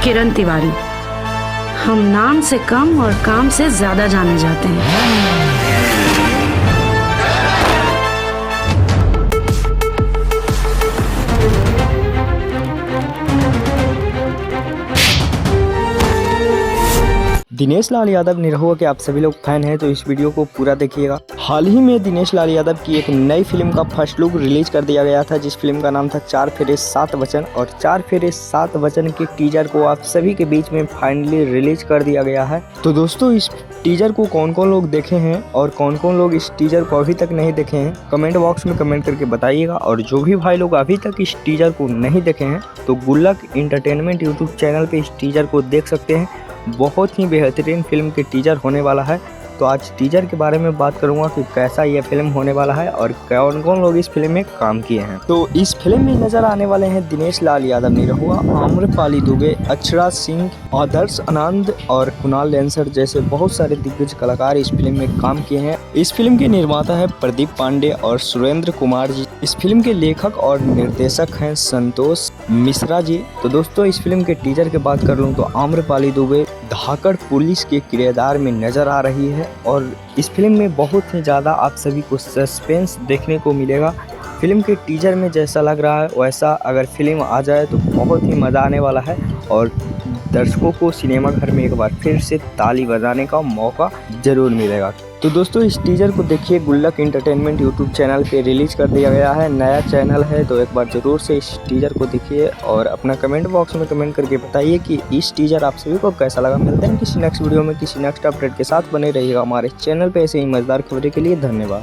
किरण तिवारी। हम नाम से कम और काम से ज्यादा जाने जाते हैं। दिनेश लाल यादव निरहुआ के आप सभी लोग फैन हैं तो इस वीडियो को पूरा देखिएगा। हाल ही में दिनेश लाल यादव की एक नई फिल्म का फर्स्ट लुक रिलीज कर दिया गया था, जिस फिल्म का नाम था 4 फेरे 7 वचन। और 4 फेरे 7 वचन के टीजर को आप सभी के बीच में फाइनली रिलीज कर दिया गया है। तो दोस्तों, इस टीजर को कौन कौन लोग देखे हैं और कौन कौन लोग इस टीजर को अभी तक नहीं देखे हैं, कमेंट बॉक्स में कमेंट करके बताइएगा। और जो भी भाई लोग अभी तक इस टीजर को नहीं देखे हैं तो गुल्लक एंटरटेनमेंट यूट्यूब चैनल पे इस टीजर को देख सकते हैं। बहुत ही बेहतरीन फिल्म के टीजर होने वाला है। तो आज टीजर के बारे में बात करूंगा कि कैसा यह फिल्म होने वाला है और कौन कौन लोग इस फिल्म में काम किए हैं। तो इस फिल्म में नजर आने वाले हैं दिनेश लाल यादव निरहुआ, आम्रपाली दुबे, अक्षरा सिंह, आदर्श आनंद और कुणाल लेंसर जैसे बहुत सारे दिग्गज कलाकार इस फिल्म में काम किए हैं। इस फिल्म के निर्माता है प्रदीप पांडे और सुरेंद्र कुमार जी। इस फिल्म के लेखक और निर्देशक हैं संतोष मिश्रा जी। तो दोस्तों, इस फिल्म के टीजर की बात कर लूँ तो आम्रपाली दुबे धाकड़ पुलिस के किरदार में नजर आ रही है और इस फिल्म में बहुत ही ज़्यादा आप सभी को सस्पेंस देखने को मिलेगा। फिल्म के टीजर में जैसा लग रहा है वैसा अगर फिल्म आ जाए तो बहुत ही मज़ा आने वाला है और दर्शकों को सिनेमा घर में एक बार फिर से ताली बजाने का मौका जरूर मिलेगा। तो दोस्तों, इस टीजर को देखिए, गुल्लक एंटरटेनमेंट यूट्यूब चैनल पे रिलीज कर दिया गया है। नया चैनल है तो एक बार ज़रूर से इस टीजर को देखिए और अपना कमेंट बॉक्स में कमेंट करके बताइए कि इस टीजर आप सभी को कैसा लगा। मिलते हैं किसी नेक्स्ट वीडियो में किसी नेक्स्ट अपडेट के साथ। बने रहिएगा हमारे चैनल पे ऐसे ही मज़ेदार खबरें के लिए। धन्यवाद।